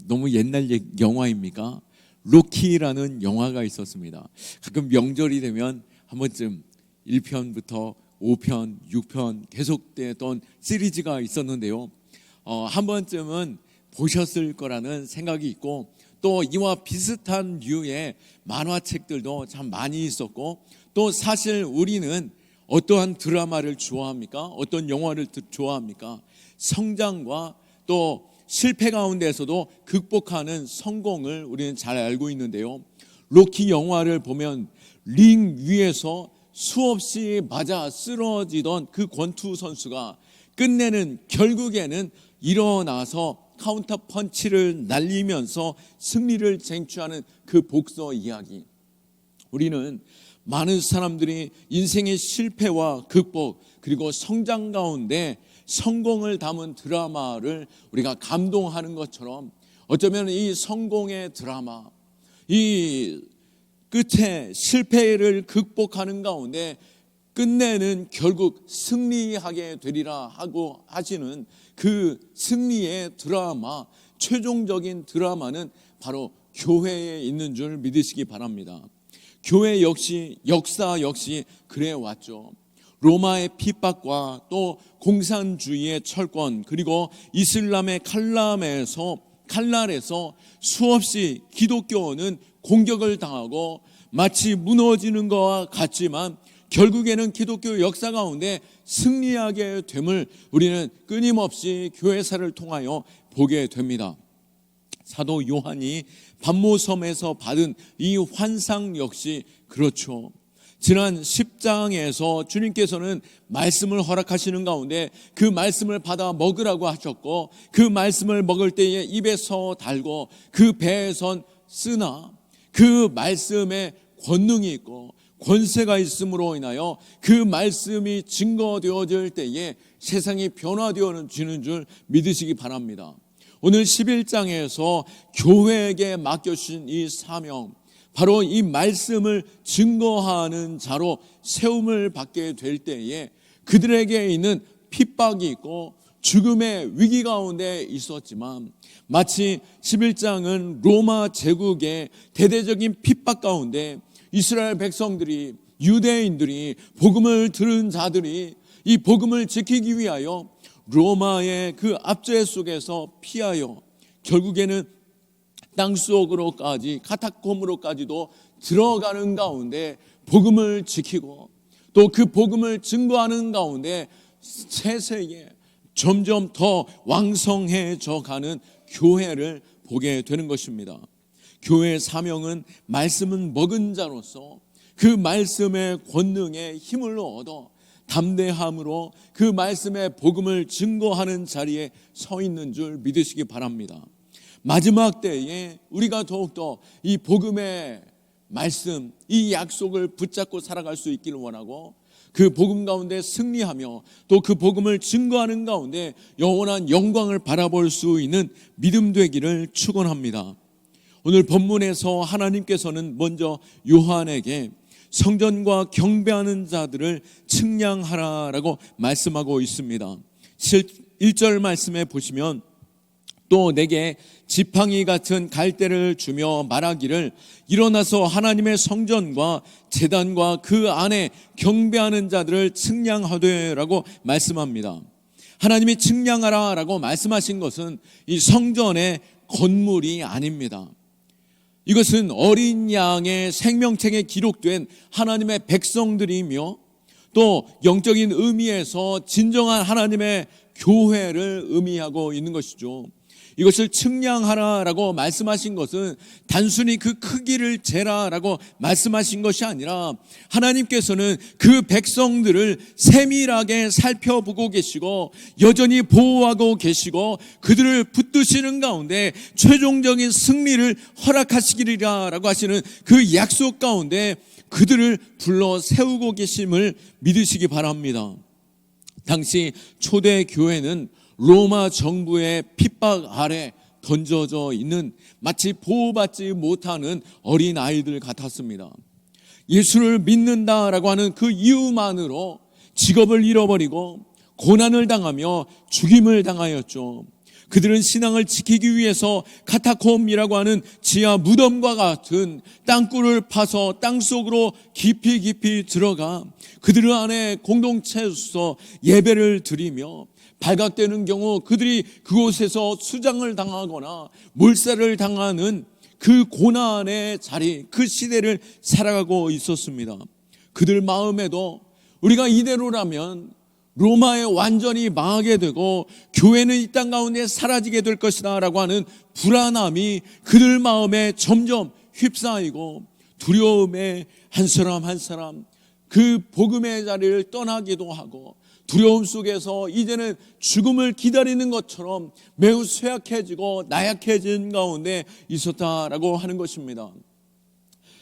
너무 옛날 영화입니까? 로키라는 영화가 있었습니다. 가끔 명절이 되면 한 번쯤 1편부터 5편, 6편 계속되던 시리즈가 있었는데요. 한 번쯤은 보셨을 거라는 생각이 있고, 또 이와 비슷한 류의 만화책들도 참 많이 있었고, 또 사실 우리는 어떠한 드라마를 좋아합니까? 어떤 영화를 좋아합니까? 성장과 또 실패 가운데서도 극복하는 성공을 우리는 잘 알고 있는데요. 로키 영화를 보면 링 위에서 수없이 맞아 쓰러지던 그 권투 선수가 끝내는 결국에는 일어나서 카운터 펀치를 날리면서 승리를 쟁취하는 그 복서 이야기. 우리는 많은 사람들이 인생의 실패와 극복 그리고 성장 가운데 성공을 담은 드라마를 우리가 감동하는 것처럼, 어쩌면 이 성공의 드라마, 이 끝에 실패를 극복하는 가운데 끝내는 결국 승리하게 되리라 하고 하시는 그 승리의 드라마, 최종적인 드라마는 바로 교회에 있는 줄 믿으시기 바랍니다. 교회 역시, 역사 역시 그래 왔죠. 로마의 핍박과 또 공산주의의 철권, 그리고 이슬람의 칼날에서 수없이 기독교는 공격을 당하고 마치 무너지는 것과 같지만 결국에는 기독교 역사 가운데 승리하게 됨을 우리는 끊임없이 교회사를 통하여 보게 됩니다. 사도 요한이 반모섬에서 받은 이 환상 역시 그렇죠. 지난 10장에서 주님께서는 말씀을 허락하시는 가운데 그 말씀을 받아 먹으라고 하셨고, 그 말씀을 먹을 때에 입에서 달고 그 배에선 쓰나 그 말씀에 권능이 있고 권세가 있음으로 인하여 그 말씀이 증거되어질 때에 세상이 변화되어지는 줄 믿으시기 바랍니다. 오늘 11장에서 교회에게 맡겨주신 이 사명, 바로 이 말씀을 증거하는 자로 세움을 받게 될 때에 그들에게 있는 핍박이 있고 죽음의 위기 가운데 있었지만, 마치 11장은 로마 제국의 대대적인 핍박 가운데 이스라엘 백성들이, 유대인들이, 복음을 들은 자들이 이 복음을 지키기 위하여 로마의 그 압제 속에서 피하여 결국에는 땅속으로까지, 카타콤으로까지도 들어가는 가운데 복음을 지키고 또 그 복음을 증거하는 가운데 세세에 점점 더 왕성해져 가는 교회를 보게 되는 것입니다. 교회의 사명은 말씀은 먹은 자로서 그 말씀의 권능에 힘을 얻어 담대함으로 그 말씀의 복음을 증거하는 자리에 서 있는 줄 믿으시기 바랍니다. 마지막 때에 우리가 더욱더 이 복음의 말씀, 이 약속을 붙잡고 살아갈 수 있기를 원하고, 그 복음 가운데 승리하며 또 그 복음을 증거하는 가운데 영원한 영광을 바라볼 수 있는 믿음 되기를 축원합니다. 오늘 본문에서 하나님께서는 먼저 요한에게 성전과 경배하는 자들을 측량하라라고 말씀하고 있습니다. 1절 말씀에 보시면, 또 내게 지팡이 같은 갈대를 주며 말하기를 일어나서 하나님의 성전과 제단과 그 안에 경배하는 자들을 측량하되라고 말씀합니다. 하나님이 측량하라라고 말씀하신 것은 이 성전의 건물이 아닙니다. 이것은 어린 양의 생명책에 기록된 하나님의 백성들이며 또 영적인 의미에서 진정한 하나님의 교회를 의미하고 있는 것이죠. 이것을 측량하라라고 말씀하신 것은 단순히 그 크기를 재라라고 말씀하신 것이 아니라 하나님께서는 그 백성들을 세밀하게 살펴보고 계시고 여전히 보호하고 계시고 그들을 붙드시는 가운데 최종적인 승리를 허락하시기리라라고 하시는 그 약속 가운데 그들을 불러 세우고 계심을 믿으시기 바랍니다. 당시 초대 교회는 로마 정부의 핍박 아래 던져져 있는 마치 보호받지 못하는 어린 아이들 같았습니다. 예수를 믿는다라고 하는 그 이유만으로 직업을 잃어버리고 고난을 당하며 죽임을 당하였죠. 그들은 신앙을 지키기 위해서 카타콤이라고 하는 지하 무덤과 같은 땅굴을 파서 땅속으로 깊이 들어가 그들 안에 공동체로서 예배를 드리며 발각되는 경우 그들이 그곳에서 수장을 당하거나 몰살을 당하는 그 고난의 자리, 그 시대를 살아가고 있었습니다. 그들 마음에도 우리가 이대로라면 로마에 완전히 망하게 되고 교회는 이 땅 가운데 사라지게 될 것이다 라고 하는 불안함이 그들 마음에 점점 휩싸이고 두려움에 한 사람 한 사람 그 복음의 자리를 떠나기도 하고 두려움 속에서 이제는 죽음을 기다리는 것처럼 매우 쇠약해지고 나약해진 가운데 있었다라고 하는 것입니다.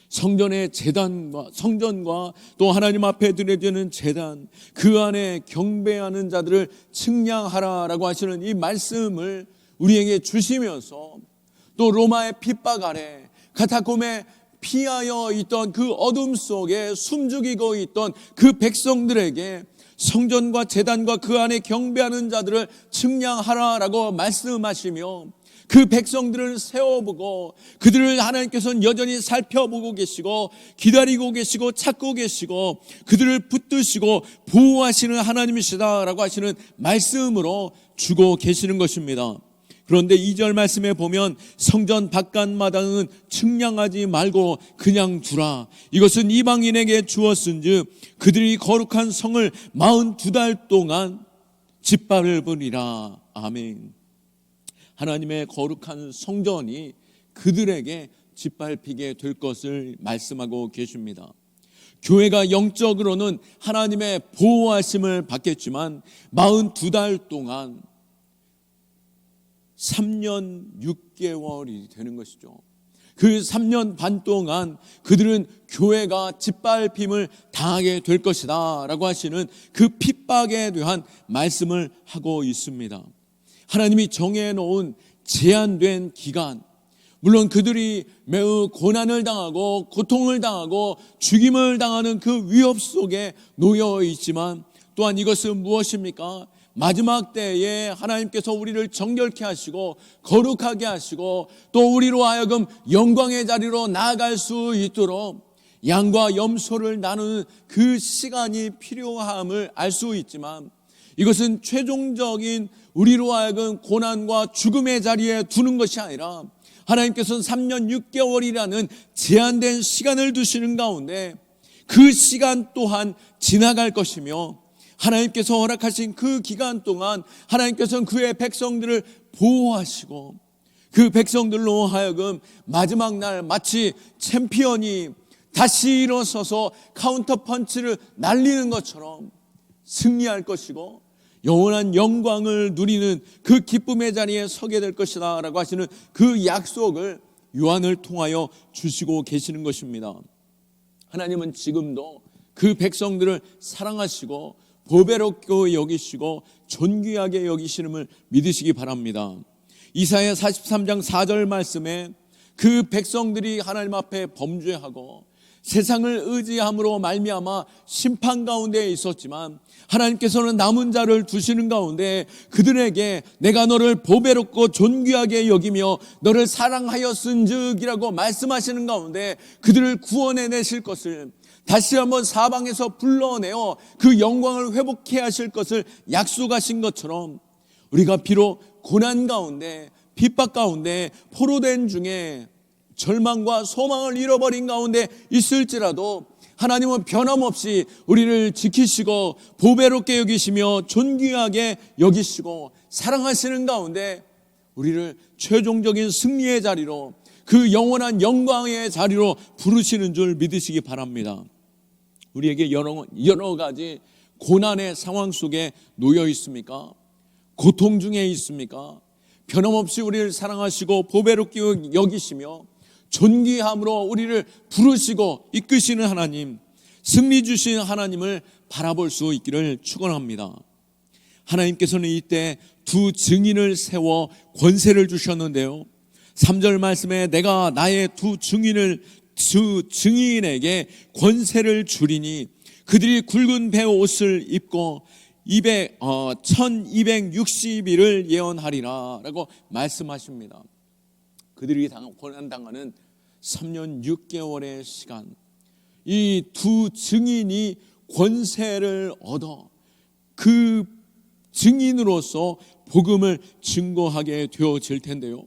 성전의 제단과 성전과 또 하나님 앞에 드려지는 제단, 그 안에 경배하는 자들을 측량하라라고 하시는 이 말씀을 우리에게 주시면서 또 로마의 핍박 아래 카타콤에 피하여 있던 그 어둠 속에 숨죽이고 있던 그 백성들에게 성전과 제단과 그 안에 경배하는 자들을 측량하라라고 말씀하시며 그 백성들을 세워보고 그들을 하나님께서는 여전히 살펴보고 계시고 기다리고 계시고 찾고 계시고 그들을 붙드시고 보호하시는 하나님이시다라고 하시는 말씀으로 주고 계시는 것입니다. 그런데 2절 말씀에 보면 성전 바깥마당은 측량하지 말고 그냥 두라. 이것은 이방인에게 주었은즉 그들이 거룩한 성을 42달 동안 짓밟으리라. 아멘. 하나님의 거룩한 성전이 그들에게 짓밟히게 될 것을 말씀하고 계십니다. 교회가 영적으로는 하나님의 보호하심을 받겠지만 42달 동안 3년 6개월이 되는 것이죠. 그 3년 반 동안 그들은 교회가 짓밟힘을 당하게 될 것이다 라고 하시는 그 핍박에 대한 말씀을 하고 있습니다. 하나님이 정해놓은 제한된 기간, 물론 그들이 매우 고난을 당하고 고통을 당하고 죽임을 당하는 그 위협 속에 놓여 있지만 또한 이것은 무엇입니까? 마지막 때에 하나님께서 우리를 정결케 하시고 거룩하게 하시고 또 우리로 하여금 영광의 자리로 나아갈 수 있도록 양과 염소를 나누는 그 시간이 필요함을 알 수 있지만 이것은 최종적인 우리로 하여금 고난과 죽음의 자리에 두는 것이 아니라 하나님께서는 3년 6개월이라는 제한된 시간을 두시는 가운데 그 시간 또한 지나갈 것이며 하나님께서 허락하신 그 기간 동안 하나님께서는 그의 백성들을 보호하시고 그 백성들로 하여금 마지막 날 마치 챔피언이 다시 일어서서 카운터 펀치를 날리는 것처럼 승리할 것이고 영원한 영광을 누리는 그 기쁨의 자리에 서게 될 것이다 라고 하시는 그 약속을 요한을 통하여 주시고 계시는 것입니다. 하나님은 지금도 그 백성들을 사랑하시고 보배롭게 여기시고 존귀하게 여기시름을 믿으시기 바랍니다. 이사야 43장 4절 말씀에 그 백성들이 하나님 앞에 범죄하고 세상을 의지함으로 말미암아 심판 가운데 있었지만 하나님께서는 남은 자를 두시는 가운데 그들에게 내가 너를 보배롭고 존귀하게 여기며 너를 사랑하였은즉이라고 말씀하시는 가운데 그들을 구원해내실 것을 다시 한번 사방에서 불러내어 그 영광을 회복해 하실 것을 약속하신 것처럼 우리가 비록 고난 가운데 핍박 가운데 포로된 중에 절망과 소망을 잃어버린 가운데 있을지라도 하나님은 변함없이 우리를 지키시고 보배롭게 여기시며 존귀하게 여기시고 사랑하시는 가운데 우리를 최종적인 승리의 자리로 그 영원한 영광의 자리로 부르시는 줄 믿으시기 바랍니다. 우리에게 여러 가지 고난의 상황 속에 놓여 있습니까? 고통 중에 있습니까? 변함없이 우리를 사랑하시고 보배롭게 여기시며 존귀함으로 우리를 부르시고 이끄시는 하나님, 승리 주신 하나님을 바라볼 수 있기를 축원합니다. 하나님께서는 이때 두 증인을 세워 권세를 주셨는데요, 3절 말씀에 내가 나의 두 증인에게 권세를 주리니 그들이 굵은 베옷을 입고 1260일을 예언하리라 라고 말씀하십니다. 그들이 고난당하는 3년 6개월의 시간, 이 두 증인이 권세를 얻어 그 증인으로서 복음을 증거하게 되어질 텐데요,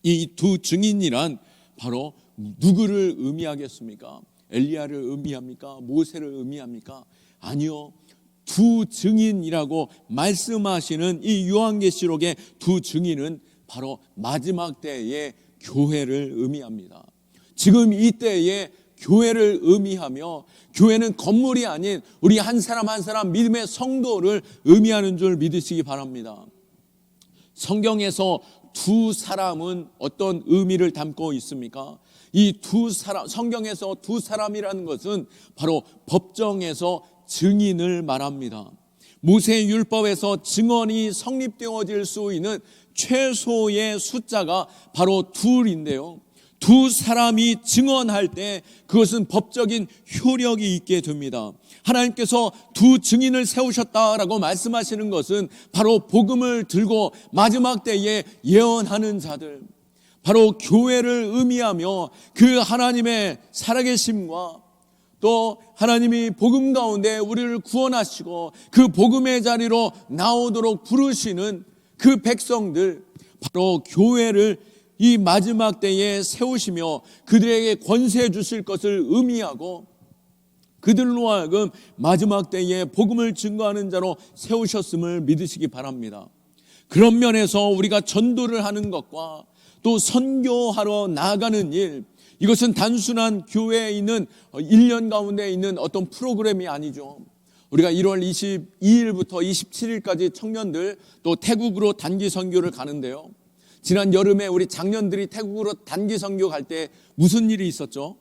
이 두 증인이란 바로 누구를 의미하겠습니까? 엘리야를 의미합니까? 모세를 의미합니까? 아니요, 두 증인이라고 말씀하시는 이 요한계시록의 두 증인은 바로 마지막 때의 교회를 의미합니다. 지금 이 때에 교회를 의미하며, 교회는 건물이 아닌 우리 한 사람 한 사람 믿음의 성도를 의미하는 줄 믿으시기 바랍니다. 성경에서 두 사람은 어떤 의미를 담고 있습니까? 이 두 사람, 성경에서 두 사람이라는 것은 바로 법정에서 증인을 말합니다. 모세 율법에서 증언이 성립되어질 수 있는 최소의 숫자가 바로 둘인데요, 두 사람이 증언할 때 그것은 법적인 효력이 있게 됩니다. 하나님께서 두 증인을 세우셨다라고 말씀하시는 것은 바로 복음을 들고 마지막 때에 예언하는 자들, 바로 교회를 의미하며 그 하나님의 살아계심과 또 하나님이 복음 가운데 우리를 구원하시고 그 복음의 자리로 나오도록 부르시는 그 백성들, 바로 교회를 이 마지막 때에 세우시며 그들에게 권세 주실 것을 의미하고 그들로 하여금 마지막 때에 복음을 증거하는 자로 세우셨음을 믿으시기 바랍니다. 그런 면에서 우리가 전도를 하는 것과 또 선교하러 나아가는 일, 이것은 단순한 교회에 있는 1년 가운데 있는 어떤 프로그램이 아니죠. 우리가 1월 22일부터 27일까지 청년들 또 태국으로 단기 선교를 가는데요, 지난 여름에 우리 장년들이 태국으로 단기 선교 갈 때 무슨 일이 있었죠?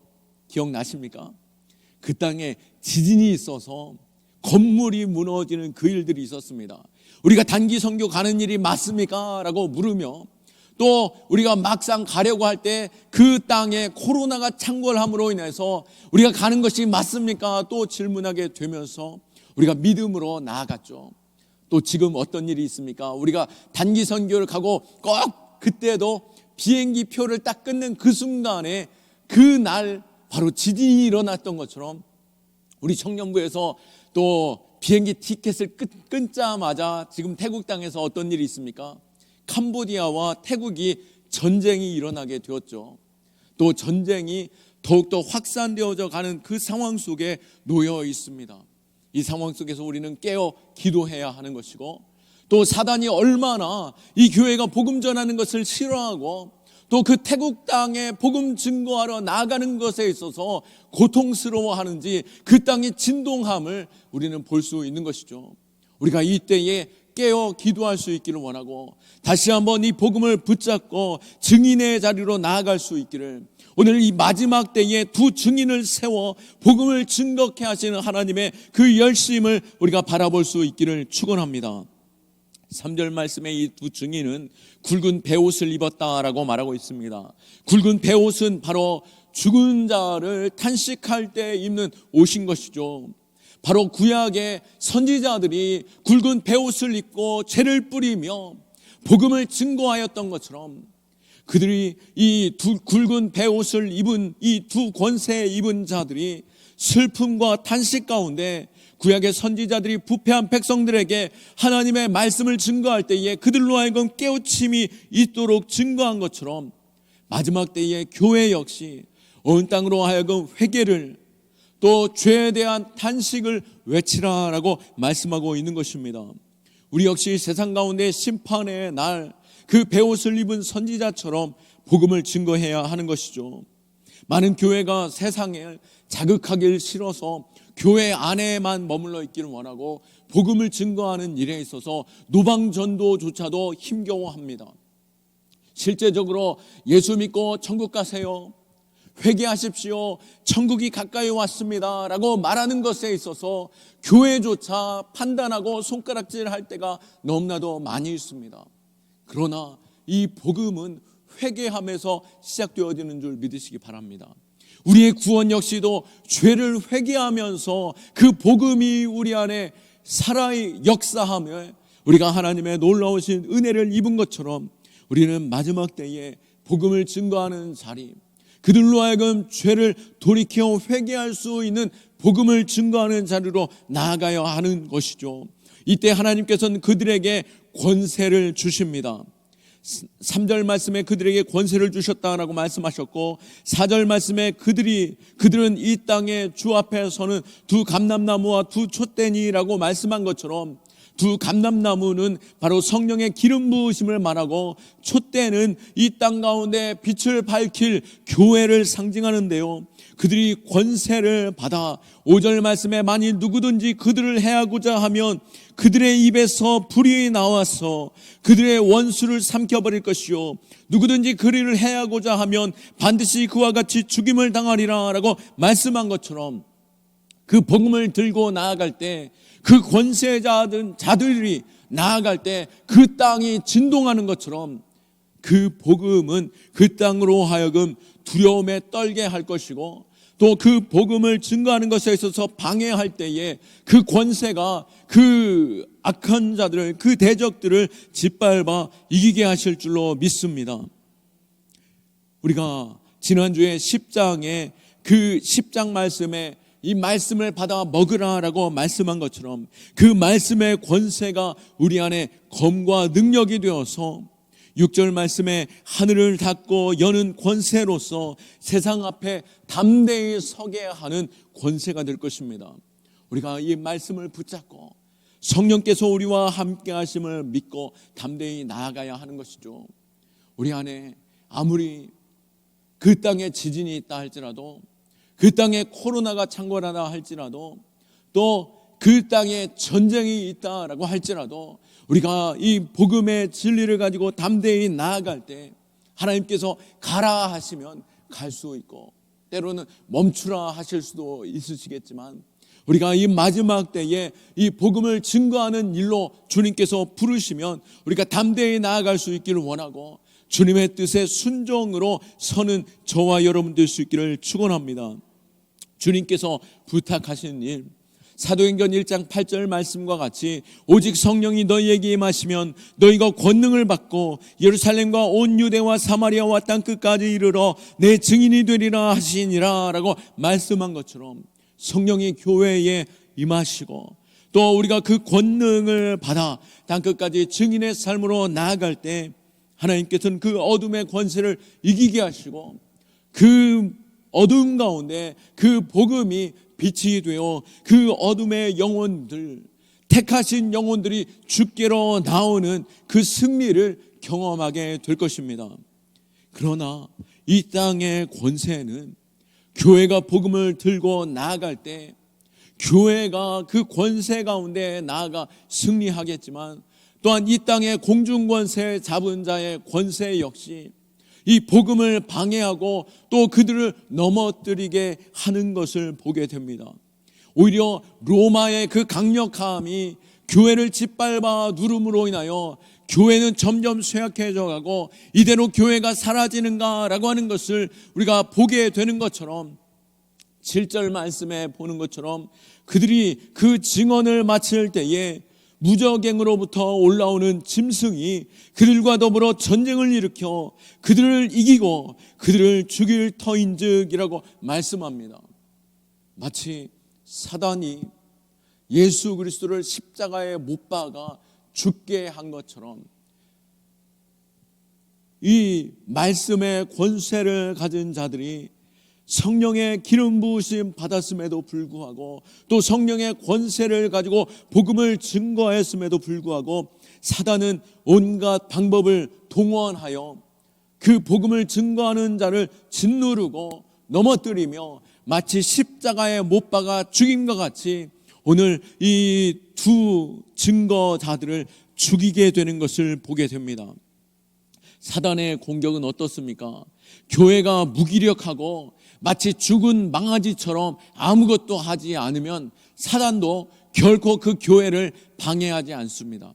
기억나십니까? 그 땅에 지진이 있어서 건물이 무너지는 그 일들이 있었습니다. 우리가 단기 선교 가는 일이 맞습니까? 라고 물으며, 또 우리가 막상 가려고 할 때 그 땅에 코로나가 창궐함으로 인해서 우리가 가는 것이 맞습니까? 또 질문하게 되면서 우리가 믿음으로 나아갔죠. 또 지금 어떤 일이 있습니까? 우리가 단기 선교를 가고 꼭 그때도 비행기 표를 딱 끊는 그 순간에 그날 바로 지진이 일어났던 것처럼 우리 청년부에서 또 비행기 티켓을 끊자마자 지금 태국 땅에서 어떤 일이 있습니까? 캄보디아와 태국이 전쟁이 일어나게 되었죠. 또 전쟁이 더욱더 확산되어져 가는 그 상황 속에 놓여 있습니다. 이 상황 속에서 우리는 깨어 기도해야 하는 것이고, 또 사단이 얼마나 이 교회가 복음 전하는 것을 싫어하고 또 그 태국 땅에 복음 증거하러 나아가는 것에 있어서 고통스러워하는지 그 땅의 진동함을 우리는 볼 수 있는 것이죠. 우리가 이때에 깨어 기도할 수 있기를 원하고 다시 한번 이 복음을 붙잡고 증인의 자리로 나아갈 수 있기를, 오늘 이 마지막 때에 두 증인을 세워 복음을 증거케 하시는 하나님의 그 열심을 우리가 바라볼 수 있기를 축원합니다. 3절 말씀에 이 두 증인은 굵은 베옷을 입었다라고 말하고 있습니다. 굵은 베옷은 바로 죽은 자를 탄식할 때 입는 옷인 것이죠. 바로 구약의 선지자들이 굵은 베옷을 입고 죄를 뿌리며 복음을 증거하였던 것처럼 그들이 이 두 굵은 베옷을 입은 이 두 권세 입은 자들이 슬픔과 탄식 가운데 구약의 선지자들이 부패한 백성들에게 하나님의 말씀을 증거할 때에 그들로 하여금 깨우침이 있도록 증거한 것처럼 마지막 때에 교회 역시 온 땅으로 하여금 회개를 또 죄에 대한 탄식을 외치라라고 말씀하고 있는 것입니다. 우리 역시 세상 가운데 심판의 날 그 베옷을 입은 선지자처럼 복음을 증거해야 하는 것이죠. 많은 교회가 세상에 자극하기를 싫어서 교회 안에만 머물러 있기를 원하고 복음을 증거하는 일에 있어서 노방전도조차도 힘겨워합니다. 실제적으로 예수 믿고 천국 가세요, 회개하십시오, 천국이 가까이 왔습니다 라고 말하는 것에 있어서 교회조차 판단하고 손가락질할 때가 너무나도 많이 있습니다. 그러나 이 복음은 회개함에서 시작되어지는 줄 믿으시기 바랍니다. 우리의 구원 역시도 죄를 회개하면서 그 복음이 우리 안에 살아 역사하며 우리가 하나님의 놀라우신 은혜를 입은 것처럼 우리는 마지막 때에 복음을 증거하는 자리, 그들로 하여금 죄를 돌이켜 회개할 수 있는 복음을 증거하는 자리로 나아가야 하는 것이죠. 이때 하나님께서는 그들에게 권세를 주십니다. 3절 말씀에 그들에게 권세를 주셨다라고 말씀하셨고, 4절 말씀에 그들은 이 땅에 주 앞에 서는 두 감람나무와 두 촛대니라고 말씀한 것처럼, 두 감람나무는 바로 성령의 기름 부으심을 말하고, 촛대는 이 땅 가운데 빛을 밝힐 교회를 상징하는데요, 그들이 권세를 받아 5절 말씀에 만일 누구든지 그들을 해하고자 하면 그들의 입에서 불이 나와서 그들의 원수를 삼켜버릴 것이요, 누구든지 그들을 해하고자 하면 반드시 그와 같이 죽임을 당하리라 라고 말씀한 것처럼, 그 복음을 들고 나아갈 때, 그 권세자들이 나아갈 때 그 땅이 진동하는 것처럼 그 복음은 그 땅으로 하여금 두려움에 떨게 할 것이고, 또 그 복음을 증거하는 것에 있어서 방해할 때에 그 권세가 그 악한 자들을, 그 대적들을 짓밟아 이기게 하실 줄로 믿습니다. 우리가 지난주에 10장에 그 10장 말씀에 이 말씀을 받아 먹으라라고 말씀한 것처럼 그 말씀의 권세가 우리 안에 검과 능력이 되어서 6절 말씀에 하늘을 닫고 여는 권세로서 세상 앞에 담대히 서게 하는 권세가 될 것입니다. 우리가 이 말씀을 붙잡고 성령께서 우리와 함께 하심을 믿고 담대히 나아가야 하는 것이죠. 우리 안에 아무리 그 땅에 지진이 있다 할지라도, 그 땅에 코로나가 창궐하다 할지라도, 또 그 땅에 전쟁이 있다라고 할지라도 우리가 이 복음의 진리를 가지고 담대히 나아갈 때 하나님께서 가라 하시면 갈 수 있고, 때로는 멈추라 하실 수도 있으시겠지만, 우리가 이 마지막 때에 이 복음을 증거하는 일로 주님께서 부르시면 우리가 담대히 나아갈 수 있기를 원하고, 주님의 뜻에 순종으로 서는 저와 여러분 될 수 있기를 축원합니다. 주님께서 부탁하신 일, 사도행전 1장 8절 말씀과 같이 오직 성령이 너희에게 임하시면 너희가 권능을 받고 예루살렘과 온 유대와 사마리아와 땅끝까지 이르러 내 증인이 되리라 하시니라 라고 말씀한 것처럼, 성령이 교회에 임하시고 또 우리가 그 권능을 받아 땅끝까지 증인의 삶으로 나아갈 때 하나님께서는 그 어둠의 권세를 이기게 하시고, 그 어둠 가운데 그 복음이 빛이 되어 그 어둠의 영혼들, 택하신 영혼들이 주께로 나오는 그 승리를 경험하게 될 것입니다. 그러나 이 땅의 권세는 교회가 복음을 들고 나아갈 때 교회가 그 권세 가운데 나아가 승리하겠지만, 또한 이 땅의 공중권세 잡은 자의 권세 역시 이 복음을 방해하고 또 그들을 넘어뜨리게 하는 것을 보게 됩니다. 오히려 로마의 그 강력함이 교회를 짓밟아 누름으로 인하여 교회는 점점 쇠약해져 가고 이대로 교회가 사라지는가라고 하는 것을 우리가 보게 되는 것처럼, 7절 말씀에 보는 것처럼 그들이 그 증언을 마칠 때에 무적행으로부터 올라오는 짐승이 그들과 더불어 전쟁을 일으켜 그들을 이기고 그들을 죽일 터인즉이라고 말씀합니다. 마치 사단이 예수 그리스도를 십자가에 못 박아 죽게 한 것처럼 이 말씀의 권세를 가진 자들이 성령의 기름 부으심 받았음에도 불구하고, 또 성령의 권세를 가지고 복음을 증거했음에도 불구하고 사단은 온갖 방법을 동원하여 그 복음을 증거하는 자를 짓누르고 넘어뜨리며 마치 십자가에 못 박아 죽임과 같이 오늘 이 두 증거자들을 죽이게 되는 것을 보게 됩니다. 사단의 공격은 어떻습니까? 교회가 무기력하고 마치 죽은 망아지처럼 아무것도 하지 않으면 사단도 결코 그 교회를 방해하지 않습니다.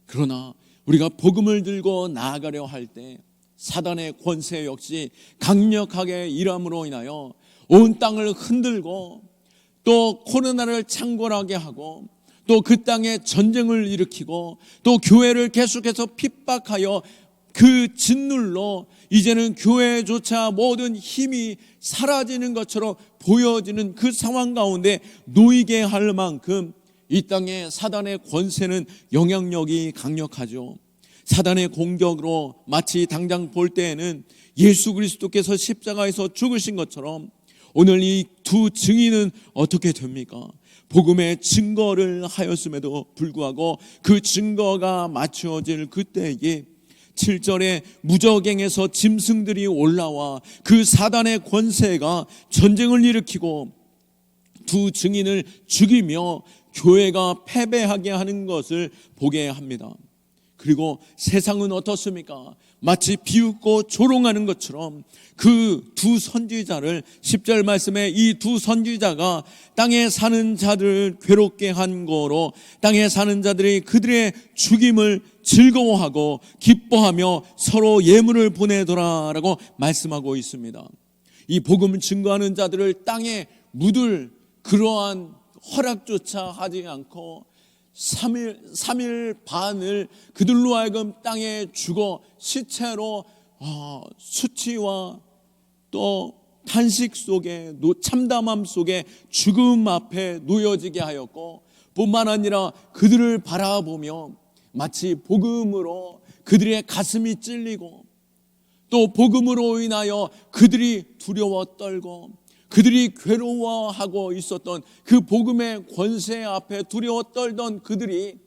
그러나 우리가 복음을 들고 나아가려 할 때 사단의 권세 역시 강력하게 일함으로 인하여 온 땅을 흔들고 또 코로나를 창궐하게 하고 또 그 땅에 전쟁을 일으키고 또 교회를 계속해서 핍박하여 그 짓눌러 이제는 교회조차 모든 힘이 사라지는 것처럼 보여지는 그 상황 가운데 놓이게 할 만큼 이 땅에 사단의 권세는 영향력이 강력하죠. 사단의 공격으로 마치 당장 볼 때에는 예수 그리스도께서 십자가에서 죽으신 것처럼 오늘 이 두 증인은 어떻게 됩니까? 복음의 증거를 하였음에도 불구하고 그 증거가 맞추어질 그때에 7절에 무저갱에서 짐승들이 올라와 그 사단의 권세가 전쟁을 일으키고 두 증인을 죽이며 교회가 패배하게 하는 것을 보게 합니다. 그리고 세상은 어떻습니까? 마치 비웃고 조롱하는 것처럼 그 두 선지자를 10절 말씀에 이 두 선지자가 땅에 사는 자들을 괴롭게 한 거로 땅에 사는 자들이 그들의 죽임을 즐거워하고 기뻐하며 서로 예물을 보내더라라고 말씀하고 있습니다. 이 복음을 증거하는 자들을 땅에 묻을 그러한 허락조차 하지 않고 3일 반을 그들로 하여금 땅에 죽어 시체로 수치와 또 탄식 속에 참담함 속에 죽음 앞에 놓여지게 하였고 뿐만 아니라 그들을 바라보며 마치 복음으로 그들의 가슴이 찔리고 또 복음으로 인하여 그들이 두려워 떨고 그들이 괴로워하고 있었던 그 복음의 권세 앞에 두려워 떨던 그들이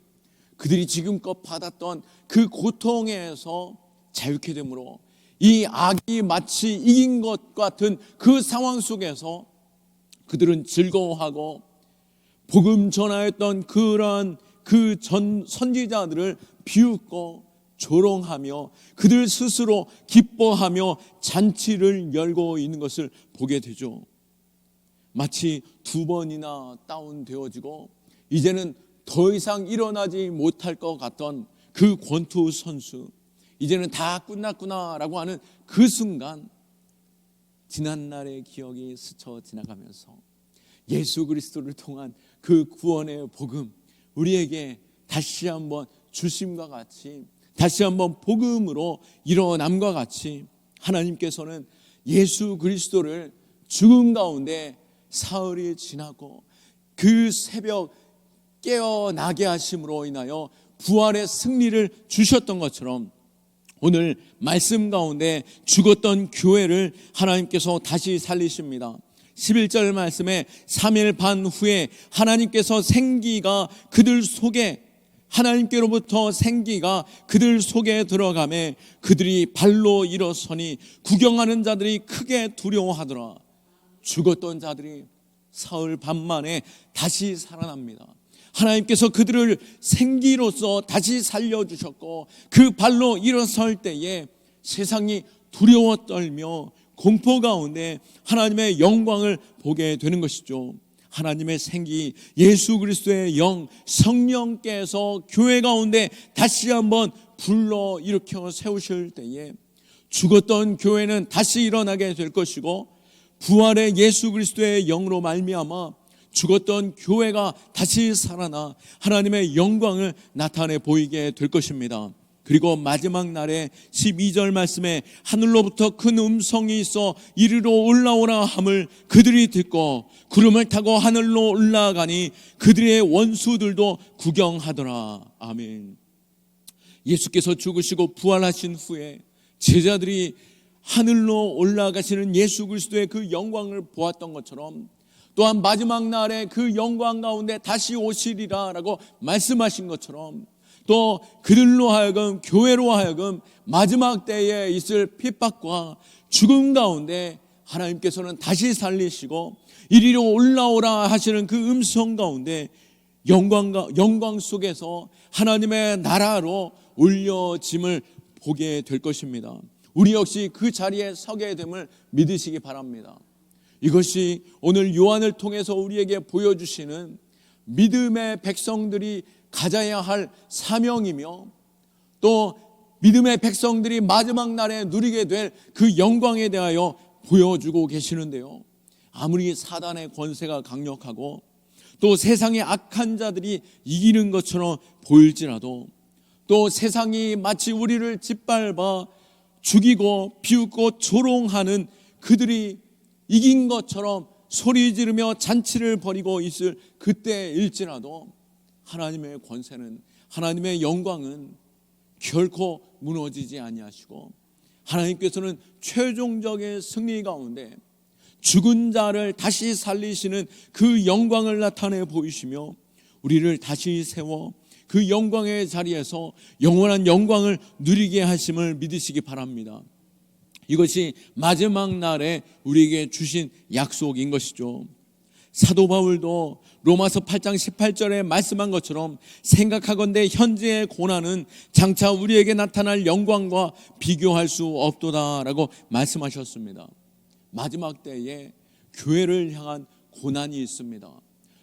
지금껏 받았던 그 고통에서 자유케 되므로 이 악이 마치 이긴 것 같은 그 상황 속에서 그들은 즐거워하고 복음 전하였던 그러한 그 선지자들을 비웃고 조롱하며 그들 스스로 기뻐하며 잔치를 열고 있는 것을 보게 되죠. 마치 두 번이나 다운되어지고 이제는 더 이상 일어나지 못할 것 같던 그 권투 선수, 이제는 다 끝났구나라고 하는 그 순간 지난날의 기억이 스쳐 지나가면서 예수 그리스도를 통한 그 구원의 복음 우리에게 다시 한번 주심과 같이 다시 한번 복음으로 일어남과 같이 하나님께서는 예수 그리스도를 죽음 가운데 사흘이 지나고 그 새벽 깨어나게 하심으로 인하여 부활의 승리를 주셨던 것처럼 오늘 말씀 가운데 죽었던 교회를 하나님께서 다시 살리십니다. 11절 말씀에 3일 반 후에 하나님께서 생기가 그들 속에 하나님께로부터 생기가 그들 속에 들어가매 그들이 발로 일어서니 구경하는 자들이 크게 두려워하더라. 죽었던 자들이 사흘 반 만에 다시 살아납니다. 하나님께서 그들을 생기로서 다시 살려주셨고 그 발로 일어설 때에 세상이 두려워 떨며 공포 가운데 하나님의 영광을 보게 되는 것이죠. 하나님의 생기 예수 그리스도의 영 성령께서 교회 가운데 다시 한번 불러 일으켜 세우실 때에 죽었던 교회는 다시 일어나게 될 것이고 부활의 예수 그리스도의 영으로 말미암아 죽었던 교회가 다시 살아나 하나님의 영광을 나타내 보이게 될 것입니다. 그리고 마지막 날에 12절 말씀에 하늘로부터 큰 음성이 있어 이리로 올라오라 함을 그들이 듣고 구름을 타고 하늘로 올라가니 그들의 원수들도 구경하더라. 아멘. 예수께서 죽으시고 부활하신 후에 제자들이 하늘로 올라가시는 예수 그리스도의 그 영광을 보았던 것처럼 또한 마지막 날에 그 영광 가운데 다시 오시리라라고 말씀하신 것처럼 또 그들로 하여금 교회로 하여금 마지막 때에 있을 핍박과 죽음 가운데 하나님께서는 다시 살리시고 이리로 올라오라 하시는 그 음성 가운데 영광 속에서 하나님의 나라로 올려짐을 보게 될 것입니다. 우리 역시 그 자리에 서게 됨을 믿으시기 바랍니다. 이것이 오늘 요한을 통해서 우리에게 보여주시는 믿음의 백성들이 가져야 할 사명이며 또 믿음의 백성들이 마지막 날에 누리게 될 그 영광에 대하여 보여주고 계시는데요. 아무리 사단의 권세가 강력하고 또 세상의 악한 자들이 이기는 것처럼 보일지라도, 또 세상이 마치 우리를 짓밟아 죽이고 비웃고 조롱하는 그들이 이긴 것처럼 소리 지르며 잔치를 벌이고 있을 그때일지라도 하나님의 권세는, 하나님의 영광은 결코 무너지지 아니하시고, 하나님께서는 최종적인 승리 가운데 죽은 자를 다시 살리시는 그 영광을 나타내 보이시며 우리를 다시 세워 그 영광의 자리에서 영원한 영광을 누리게 하심을 믿으시기 바랍니다. 이것이 마지막 날에 우리에게 주신 약속인 것이죠. 사도 바울도 로마서 8장 18절에 말씀한 것처럼 생각하건대 현재의 고난은 장차 우리에게 나타날 영광과 비교할 수 없도다라고 말씀하셨습니다. 마지막 때에 교회를 향한 고난이 있습니다.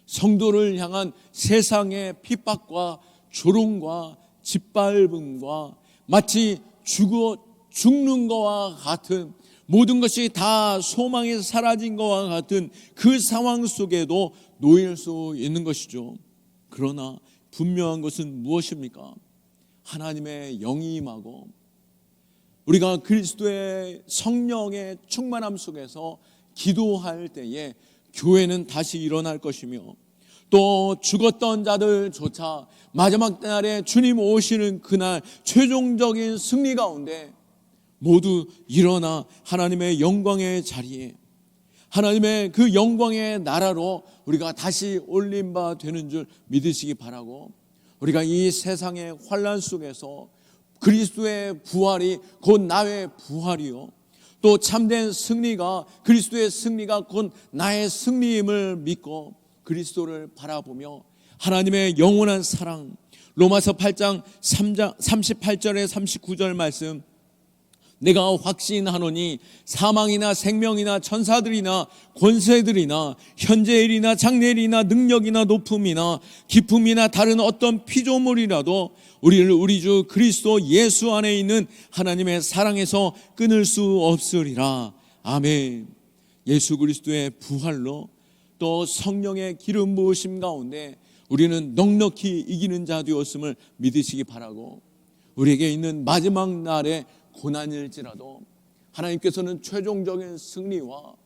성도를 향한 세상의 핍박과 조롱과 짓밟음과 마치 죽는 것과 같은, 모든 것이 다 소망이 사라진 것과 같은 그 상황 속에도 놓일 수 있는 것이죠. 그러나 분명한 것은 무엇입니까? 하나님의 영이 임하고 우리가 그리스도의 성령의 충만함 속에서 기도할 때에 교회는 다시 일어날 것이며, 또 죽었던 자들조차 마지막 날에 주님 오시는 그날 최종적인 승리 가운데 모두 일어나 하나님의 영광의 자리에, 하나님의 그 영광의 나라로 우리가 다시 올린 바 되는 줄 믿으시기 바라고, 우리가 이 세상의 환난 속에서 그리스도의 부활이 곧 나의 부활이요, 또 참된 승리가, 그리스도의 승리가 곧 나의 승리임을 믿고 그리스도를 바라보며 하나님의 영원한 사랑, 로마서 8장 38절에 39절 말씀, 내가 확신하노니 사망이나 생명이나 천사들이나 권세들이나 현재일이나 장래일이나 능력이나 높음이나 기품이나 다른 어떤 피조물이라도 우리를 우리 주 그리스도 예수 안에 있는 하나님의 사랑에서 끊을 수 없으리라. 아멘. 예수 그리스도의 부활로 또 성령의 기름 부으심 가운데 우리는 넉넉히 이기는 자 되었음을 믿으시기 바라고, 우리에게 있는 마지막 날의 고난일지라도 하나님께서는 최종적인 승리와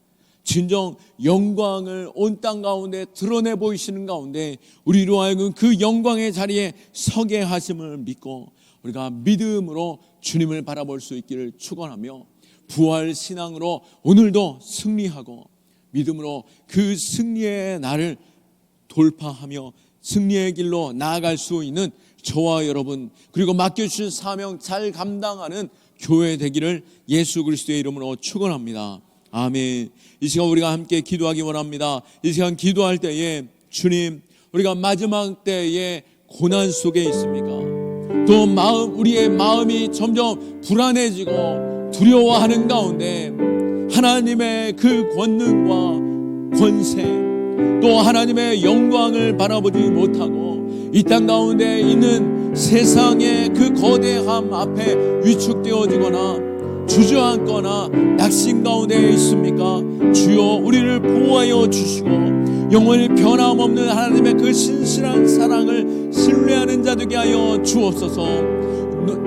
진정 영광을 온 땅 가운데 드러내 보이시는 가운데 우리로 하여금 그 영광의 자리에 서게 하심을 믿고 우리가 믿음으로 주님을 바라볼 수 있기를 축원하며, 부활 신앙으로 오늘도 승리하고 믿음으로 그 승리의 날을 돌파하며 승리의 길로 나아갈 수 있는 저와 여러분, 그리고 맡겨주신 사명 잘 감당하는 교회 되기를 예수 그리스도의 이름으로 축원합니다. 아멘. 이 시간 우리가 함께 기도하기 원합니다. 이 시간 기도할 때에 주님, 우리가 마지막 때에 고난 속에 있습니까? 또 우리의 마음이 점점 불안해지고 두려워하는 가운데 하나님의 그 권능과 권세, 또 하나님의 영광을 바라보지 못하고 이 땅 가운데 있는 세상의 그 거대함 앞에 위축되어지거나 주저앉거나 낙심 가운데 있습니까? 주여, 우리를 보호하여 주시고 영원히 변함없는 하나님의 그 신실한 사랑을 신뢰하는 자 되게 하여 주옵소서.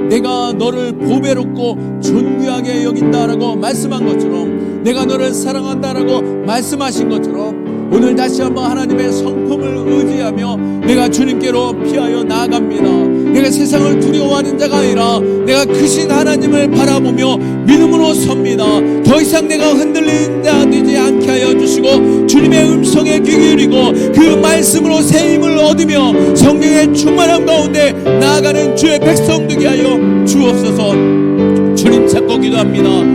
내가 너를 보배롭고 존귀하게 여긴다라고 말씀한 것처럼, 내가 너를 사랑한다라고 말씀하신 것처럼 오늘 다시 한번 하나님의 성품을 의지하며 내가 주님께로 피하여 나아갑니다. 내가 세상을 두려워하는 자가 아니라 내가 크신 하나님을 바라보며 믿음으로 섭니다. 더 이상 내가 흔들리는 자 되지 않게 하여 주시고 주님의 음성에 귀 기울이고 그 말씀으로 새 힘을 얻으며 성령의 충만함 가운데 나아가는 주의 백성 되게 하여 주옵소서. 주님 찾고 기도합니다.